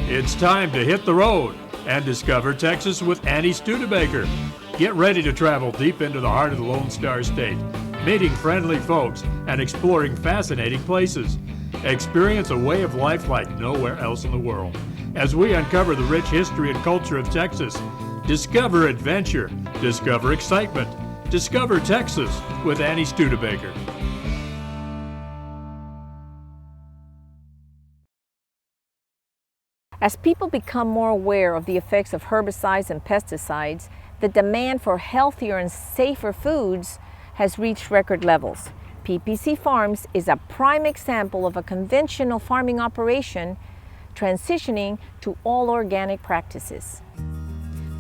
It's time to hit the road and discover Texas with Annie Studebaker. Get ready to travel deep into the heart of the Lone Star State, meeting friendly folks and exploring fascinating places. Experience a way of life like nowhere else in the world as we uncover the rich history and culture of Texas. Discover adventure, discover excitement, discover Texas with Annie Studebaker. As people become more aware of the effects of herbicides and pesticides, the demand for healthier and safer foods has reached record levels. PPC Farms is a prime example of a conventional farming operation transitioning to all organic practices.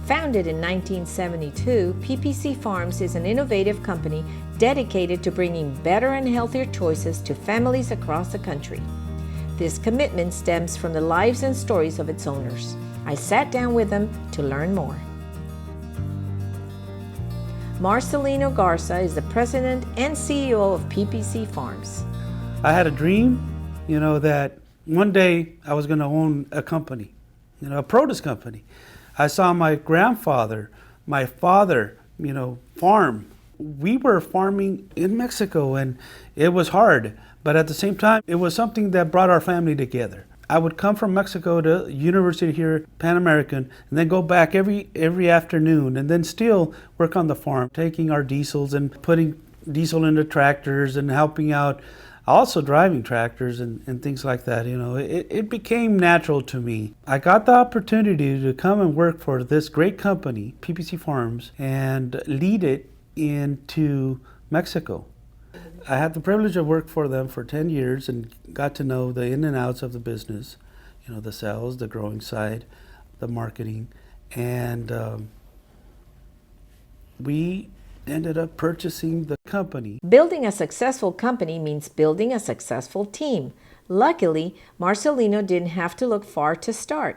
Founded in 1972, PPC Farms is an innovative company dedicated to bringing better and healthier choices to families across the country. This commitment stems from the lives and stories of its owners. I sat down with them to learn more. Marcelino Garza is the president and CEO of PPC Farms. I had a dream, that one day I was going to own a company, a produce company. I saw my grandfather, my father, farm. We were farming in Mexico and it was hard, but at the same time, it was something that brought our family together. I would come from Mexico to university here, Pan American, and then go back every afternoon and then still work on the farm, taking our diesels and putting diesel into tractors and helping out, also driving tractors and things like that. It became natural to me. I got the opportunity to come and work for this great company, PPC Farms, and lead it into Mexico. I had the privilege of work for them for 10 years and got to know the in and outs of the business, the sales, the growing side, the marketing, and we ended up purchasing the company. Building a successful company means building a successful team. Luckily, Marcelino didn't have to look far to start.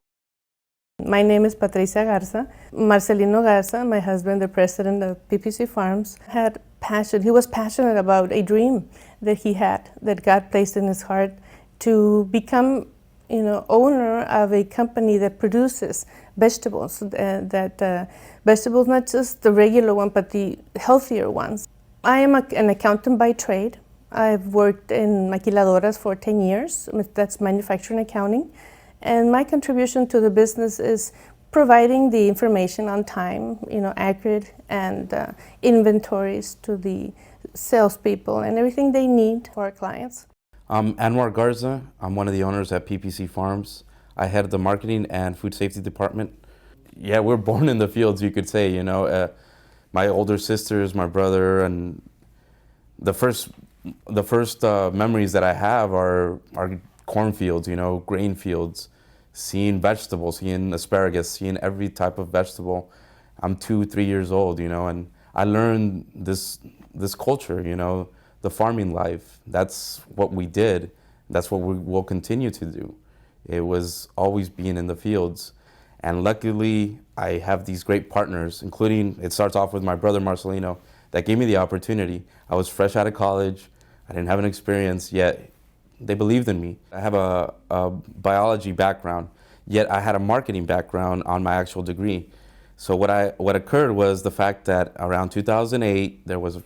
My name is Patricia Garza. Marcelino Garza, my husband, the president of PPC Farms, had passion. He was passionate about a dream that he had, that God placed in his heart, to become, owner of a company that produces vegetables. Vegetables, not just the regular one, but the healthier ones. I am an accountant by trade. I've worked in maquiladoras for 10 years. That's manufacturing accounting. And my contribution to the business is providing the information on time, accurate, and inventories to the salespeople and everything they need for our clients. I'm Anwar Garza. I'm one of the owners at PPC Farms. I head the marketing and food safety department. Yeah, we're born in the fields, you could say. My older sisters, my brother, and the first memories that I have are cornfields, grain fields, seeing vegetables, seeing asparagus, seeing every type of vegetable. I'm 2-3 years old, and I learned this culture, the farming life. That's what we did. That's what we will continue to do. It was always being in the fields. And luckily, I have these great partners, including, it starts off with my brother Marcelino, that gave me the opportunity. I was fresh out of college. I didn't have an experience yet. They believed in me. I have a biology background, yet I had a marketing background on my actual degree. So what occurred was the fact that around 2008, there was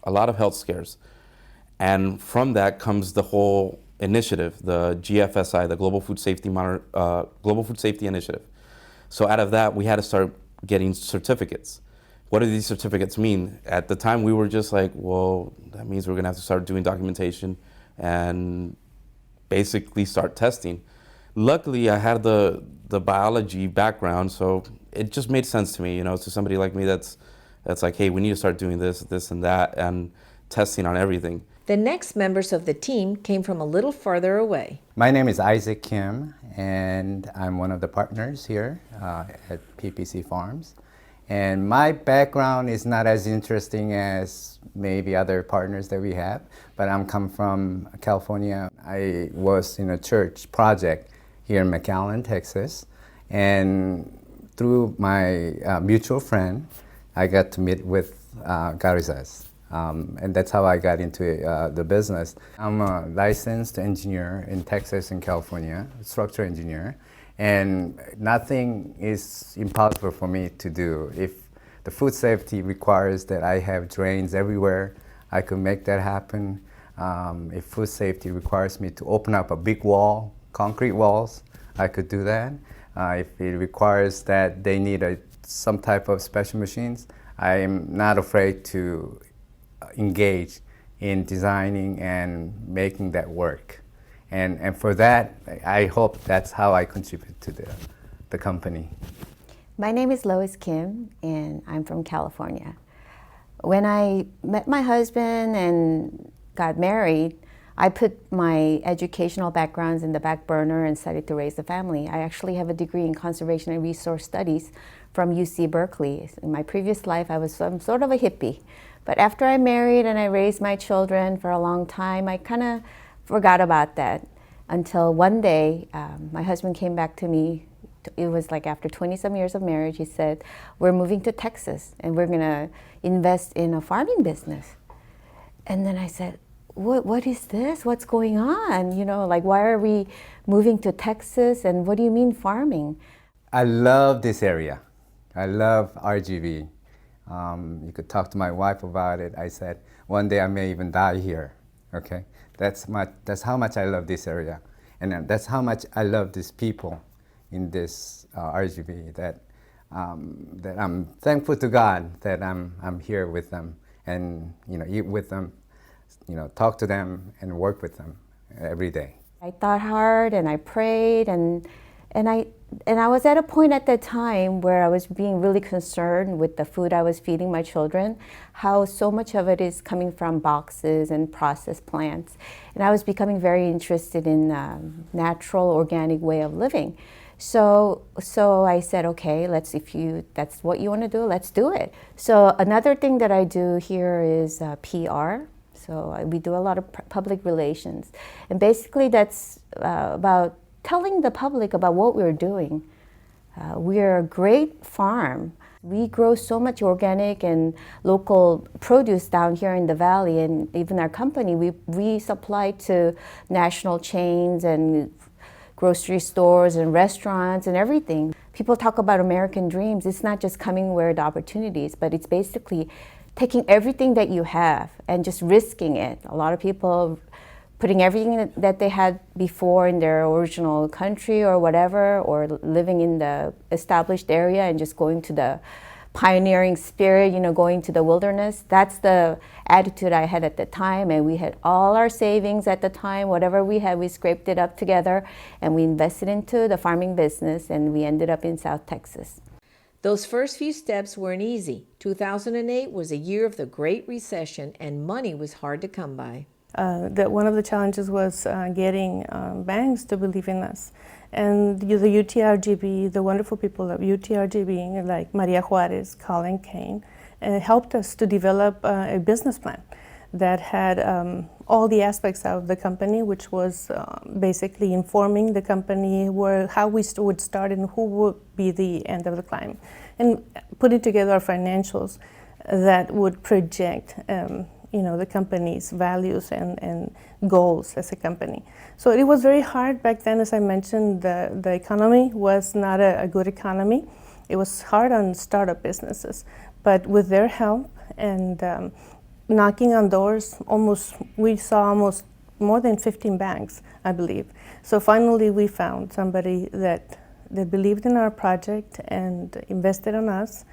a lot of health scares. And from that comes the whole initiative, the GFSI, the Global Food Safety Initiative. So out of that, we had to start getting certificates. What do these certificates mean? At the time, we were just like, well, that means we're gonna have to start doing documentation and basically start testing. Luckily, I had the biology background, so it just made sense to me, to somebody like me that's like, hey, we need to start doing this and that, and testing on everything. The next members of the team came from a little further away. My name is Isaac Kim, and I'm one of the partners here at PPC Farms. And my background is not as interesting as maybe other partners that we have, but I'm come from California. I was in a church project here in McAllen, Texas, and through my mutual friend, I got to meet with Garzas. And that's how I got into the business. I'm a licensed engineer in Texas and California, structural engineer, And nothing is impossible for me to do. If the food safety requires that I have drains everywhere, I could make that happen. If food safety requires me to open up a big wall, concrete walls, I could do that. If it requires that they need some type of special machines, I am not afraid to engage in designing and making that work. And for that, I hope that's how I contribute to the company. My name is Lois Kim, and I'm from California. When I met my husband and got married, I put my educational backgrounds in the back burner and started to raise a family. I actually have a degree in conservation and resource studies from UC Berkeley. In my previous life, I was some sort of a hippie. But after I married and I raised my children for a long time, I kind of forgot about that until one day my husband came back to me. It was like after 20-some years of marriage. He said, we're moving to Texas and we're gonna invest in a farming business. And then I said, what is this? What's going on? You know, like, why are we moving to Texas, and what do you mean farming? I love this area. I love RGV. You could talk to my wife about it. I said, one day I may even die here, okay? That's how much I love this area. And that's how much I love these people in this RGV, that I'm thankful to God that I'm here with them and, you know, eat with them, you know, talk to them and work with them every day. I thought hard and I prayed and I was at a point at that time where I was being really concerned with the food I was feeding my children, how so much of it is coming from boxes and processed plants. And I was becoming very interested in natural, organic way of living. So I said, okay, if that's what you want to do, let's do it. So another thing that I do here is PR. So we do a lot of public relations. And basically that's about telling the public about what we're doing. We're a great farm. We grow so much organic and local produce down here in the valley, and even our company, we supply to national chains and grocery stores and restaurants and everything. People talk about American dreams. It's not just coming where the opportunities, but it's basically taking everything that you have and just risking it. A lot of people putting everything that they had before in their original country or whatever, or living in the established area and just going to the pioneering spirit, you know, going to the wilderness. That's the attitude I had at the time, and we had all our savings at the time. Whatever we had, we scraped it up together and we invested into the farming business, and we ended up in South Texas. Those first few steps weren't easy. 2008 was a year of the Great Recession, and money was hard to come by. That one of the challenges was getting banks to believe in us. And the UTRGB, the wonderful people of UTRGB, like Maria Juarez, Colin Kane, helped us to develop a business plan that had all the aspects of the company, which was basically informing the company how we would start and who would be the end of the climb, and putting together our financials that would project the company's values and goals as a company. So it was very hard back then. As I mentioned, the economy was not a good economy. It was hard on startup businesses, but with their help and knocking on doors, we saw almost more than 15 banks, I believe. So finally we found somebody that believed in our project and invested in us,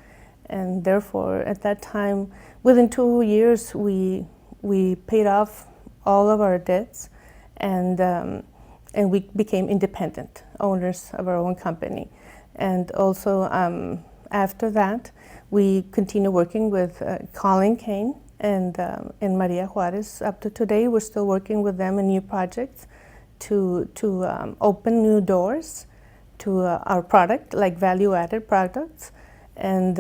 and therefore at that time, within 2 years, we paid off all of our debts, and we became independent owners of our own company. And also after that, we continue working with Colin Kane and Maria Juarez. Up to today, we're still working with them in new projects to open new doors to our product, like value-added products, and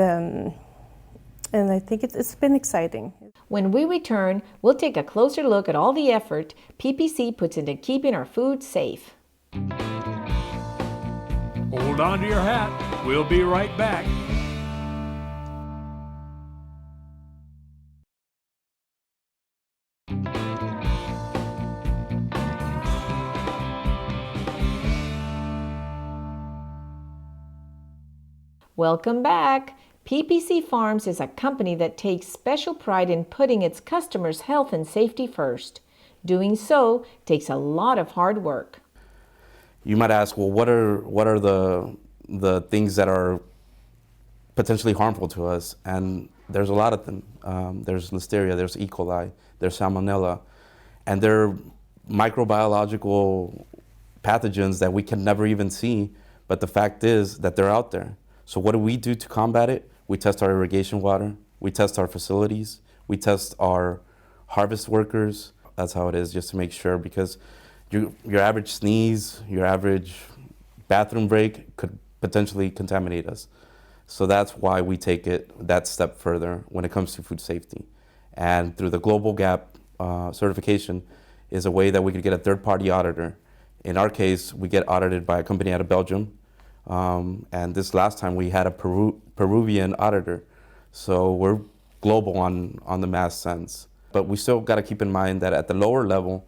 I think it's been exciting. When we return, we'll take a closer look at all the effort PPC puts into keeping our food safe. Hold on to your hat. We'll be right back. Welcome back. PPC Farms is a company that takes special pride in putting its customers' health and safety first. Doing so takes a lot of hard work. You might ask, well, what are the things that are potentially harmful to us? And there's a lot of them. There's Listeria, there's E. coli, there's Salmonella, and they're microbiological pathogens that we can never even see, but the fact is that they're out there. So what do we do to combat it? We test our irrigation water, we test our facilities, we test our harvest workers. That's how it is, just to make sure, because your average sneeze, your average bathroom break could potentially contaminate us. So that's why we take it that step further when it comes to food safety. And through the Global Gap certification is a way that we could get a third-party auditor. In our case, we get audited by a company out of Belgium. And this last time we had a Peruvian auditor. So we're global on the mass sense. But we still got to keep in mind that at the lower level,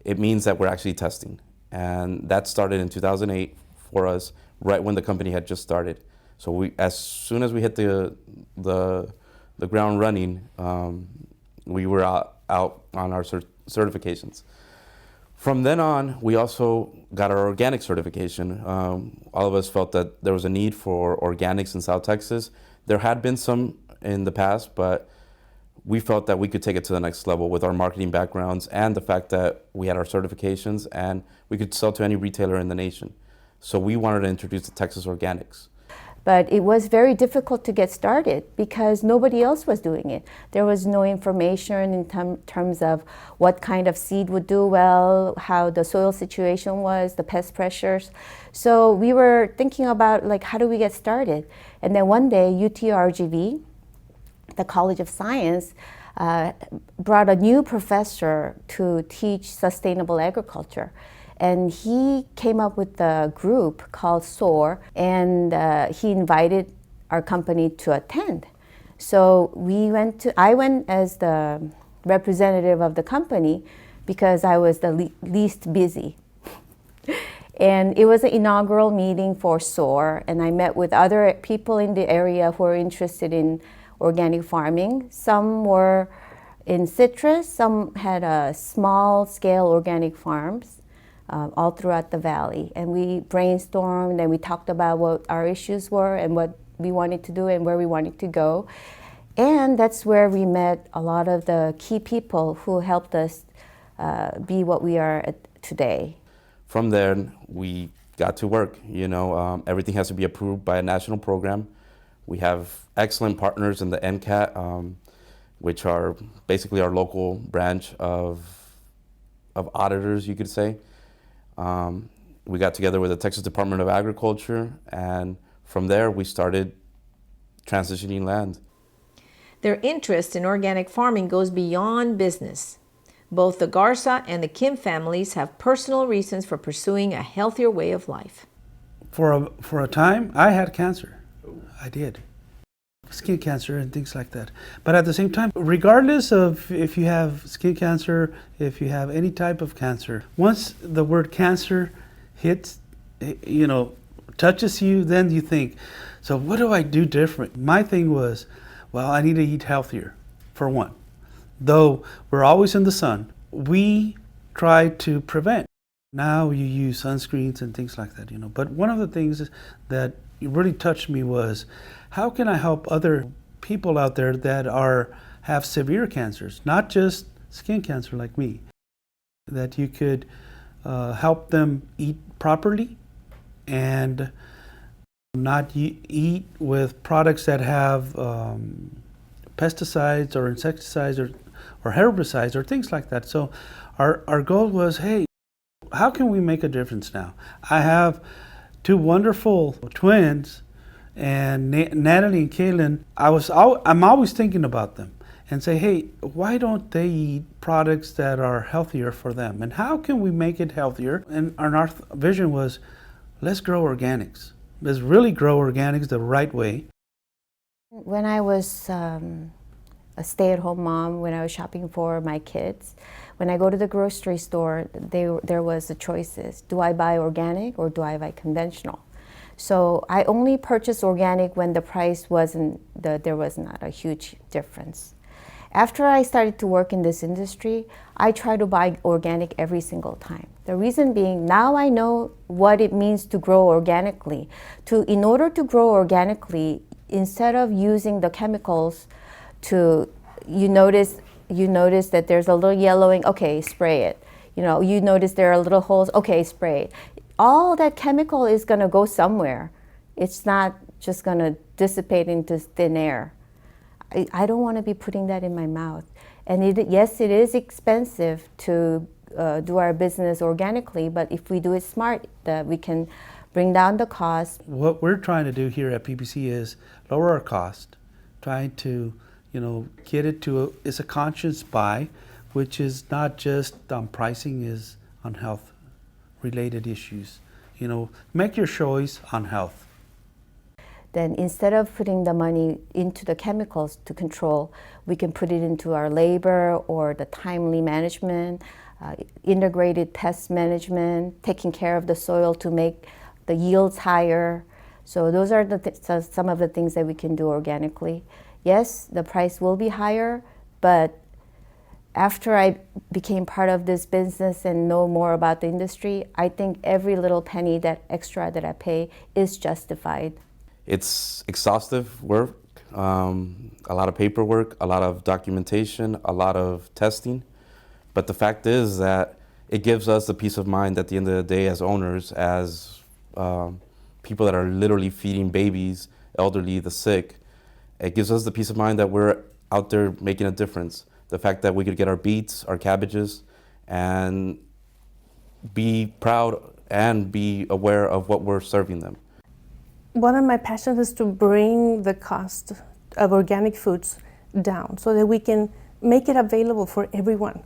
it means that we're actually testing. And that started in 2008 for us, right when the company had just started. So as soon as we hit the ground running, we were out on our certifications. From then on, we also got our organic certification. All of us felt that there was a need for organics in South Texas. There had been some in the past, but we felt that we could take it to the next level with our marketing backgrounds and the fact that we had our certifications and we could sell to any retailer in the nation. So we wanted to introduce the Texas Organics. But it was very difficult to get started because nobody else was doing it. There was no information in terms of what kind of seed would do well, how the soil situation was, the pest pressures. So we were thinking about, like, how do we get started? And then one day, UTRGV, the College of Science, brought a new professor to teach sustainable agriculture. And he came up with a group called SOAR, and he invited our company to attend. So I went as the representative of the company because I was the least busy. And it was an inaugural meeting for SOAR, and I met with other people in the area who were interested in organic farming. Some were in citrus, some had small-scale organic farms. All throughout the valley. And we brainstormed and we talked about what our issues were and what we wanted to do and where we wanted to go. And that's where we met a lot of the key people who helped us be what we are today. From there, we got to work. Everything has to be approved by a national program. We have excellent partners in the NCAT, which are basically our local branch of auditors, you could say. We got together with the Texas Department of Agriculture, and from there we started transitioning land. Their interest in organic farming goes beyond business. Both the Garza and the Kim families have personal reasons for pursuing a healthier way of life. For a time, I had cancer. I did. Skin cancer and things like that. But at the same time, regardless of if you have skin cancer, if you have any type of cancer, once the word cancer hits, touches you, then you think, so what do I do different? My thing was, well, I need to eat healthier, for one. Though we're always in the sun, we try to prevent. Now you use sunscreens and things like that, But one of the things that really touched me was, how can I help other people out there that have severe cancers, not just skin cancer like me, that you could help them eat properly and not eat with products that have pesticides or insecticides or herbicides or things like that. So our goal was, hey, how can we make a difference now? I have two wonderful twins, and Natalie and Kaylin. I'm always thinking about them and say, hey, why don't they eat products that are healthier for them? And how can we make it healthier? And our vision was, let's grow organics. Let's really grow organics the right way. When I was a stay-at-home mom, when I was shopping for my kids, when I go to the grocery store, there was the choices. Do I buy organic or do I buy conventional? So I only purchased organic when the price wasn't, there was not a huge difference. After I started to work in this industry, I try to buy organic every single time. The reason being, now I know what it means to grow organically. In order to grow organically, instead of using the chemicals you notice that there's a little yellowing, okay, spray it. You notice there are little holes, okay, spray it. All that chemical is gonna go somewhere. It's not just gonna dissipate into thin air. I don't want to be putting that in my mouth. And yes, it is expensive to do our business organically, but if we do it smart, that we can bring down the cost. What we're trying to do here at PPC is lower our cost, trying to, get it to it's a conscious buy, which is not just on pricing, is on health related issues. Make your choice on health. Then instead of putting the money into the chemicals to control, we can put it into our labor or the timely management, integrated pest management, taking care of the soil to make the yields higher. So those are some of the things that we can do organically. Yes, the price will be higher, but after I became part of this business and know more about the industry, I think every little penny extra that I pay is justified. It's exhaustive work, a lot of paperwork, a lot of documentation, a lot of testing. But the fact is that it gives us the peace of mind at the end of the day as owners, as people that are literally feeding babies, elderly, the sick. It gives us the peace of mind that we're out there making a difference. The fact that we could get our beets, our cabbages, and be proud and be aware of what we're serving them. One of my passions is to bring the cost of organic foods down so that we can make it available for everyone.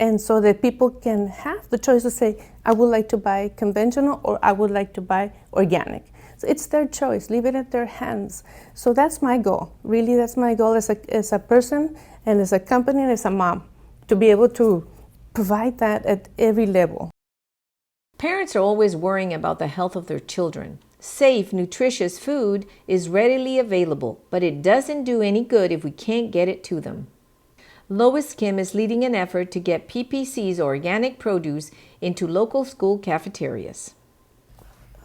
And so that people can have the choice to say, I would like to buy conventional or I would like to buy organic. So it's their choice, leave it at their hands. So that's my goal. Really, that's my goal as a person and as a company and as a mom, to be able to provide that at every level. Parents are always worrying about the health of their children. Safe, nutritious food is readily available, but it doesn't do any good if we can't get it to them. Lois Kim is leading an effort to get PPC's organic produce into local school cafeterias.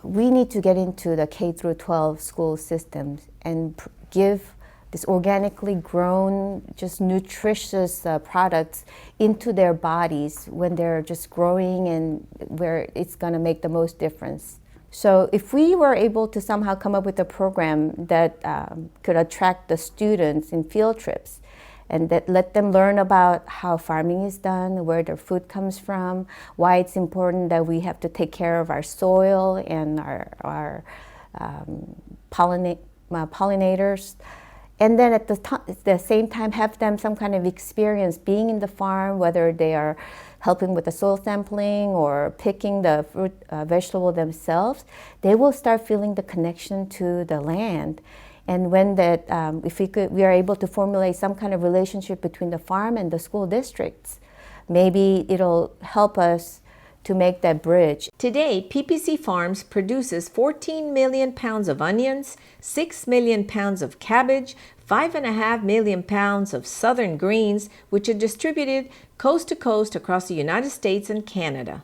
We need to get into the K through 12 school systems and give this organically grown, just nutritious products into their bodies when they're just growing and where it's going to make the most difference. So if we were able to somehow come up with a program that could attract the students in field trips and that let them learn about how farming is done, where their food comes from, why it's important that we have to take care of our soil and our pollinators. And then at the same time have them some kind of experience being in the farm, whether they are helping with the soil sampling or picking the fruit, vegetable themselves, they will start feeling the connection to the land. And when that, if we are able to formulate some kind of relationship between the farm and the school districts, maybe it'll help us to make that bridge. Today, PPC Farms produces 14 million pounds of onions, 6 million pounds of cabbage, 5.5 million pounds of southern greens, which are distributed coast to coast across the United States and Canada.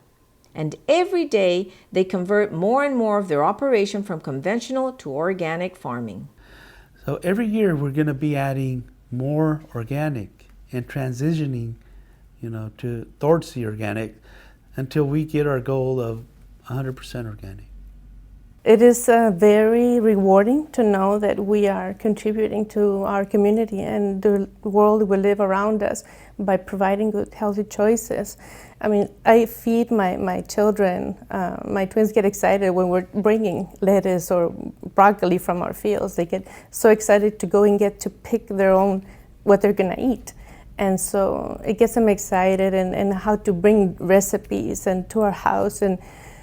And every day, they convert more and more of their operation from conventional to organic farming. So every year we're going to be adding more organic and transitioning, towards the organic until we get our goal of 100% organic. It is very rewarding to know that we are contributing to our community and the world we live around us by providing good, healthy choices. I mean, I feed my children. My twins get excited when we're bringing lettuce or broccoli from our fields. They get so excited to go and get to pick their own, what they're gonna eat. And so it gets them excited and how to bring recipes and to our house. And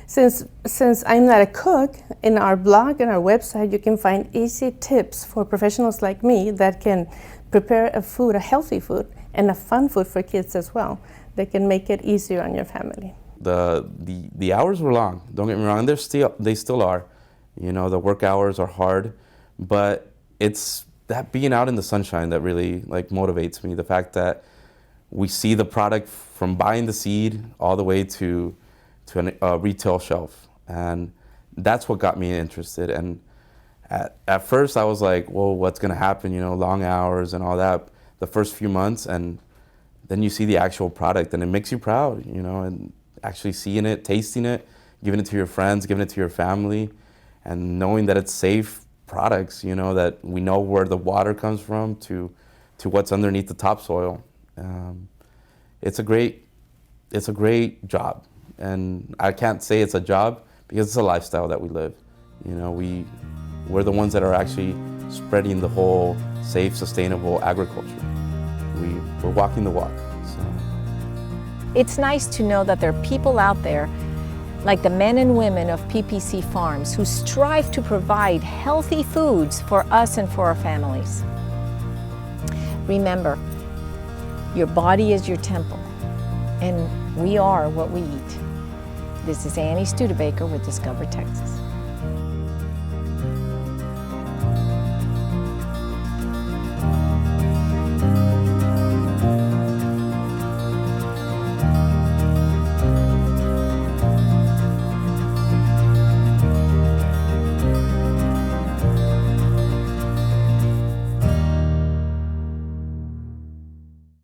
since I'm not a cook, in our blog and our website, you can find easy tips for professionals like me that can prepare a healthy food, and a fun food for kids as well, that can make it easier on your family. The hours were long, don't get me wrong, and they still are. You know, the work hours are hard, but it's that being out in the sunshine that really like motivates me. The fact that we see the product from buying the seed all the way to a retail shelf, and that's what got me interested. And at first I was like, well, what's gonna happen, you know, long hours and all that the first few months, and then you see the actual product and it makes you proud, you know, and actually seeing it, tasting it, giving it to your friends, giving it to your family, and knowing that it's safe products, you know, that we know where the water comes from to what's underneath the topsoil. It's a great job, and I can't say it's a job because it's a lifestyle that we live. You know, we're the ones that are actually spreading the whole safe, sustainable agriculture. We're walking the walk. So. It's nice to know that there are people out there like the men and women of PPC Farms who strive to provide healthy foods for us and for our families. Remember, your body is your temple, and we are what we eat. This is Annie Studebaker with Discover Texas.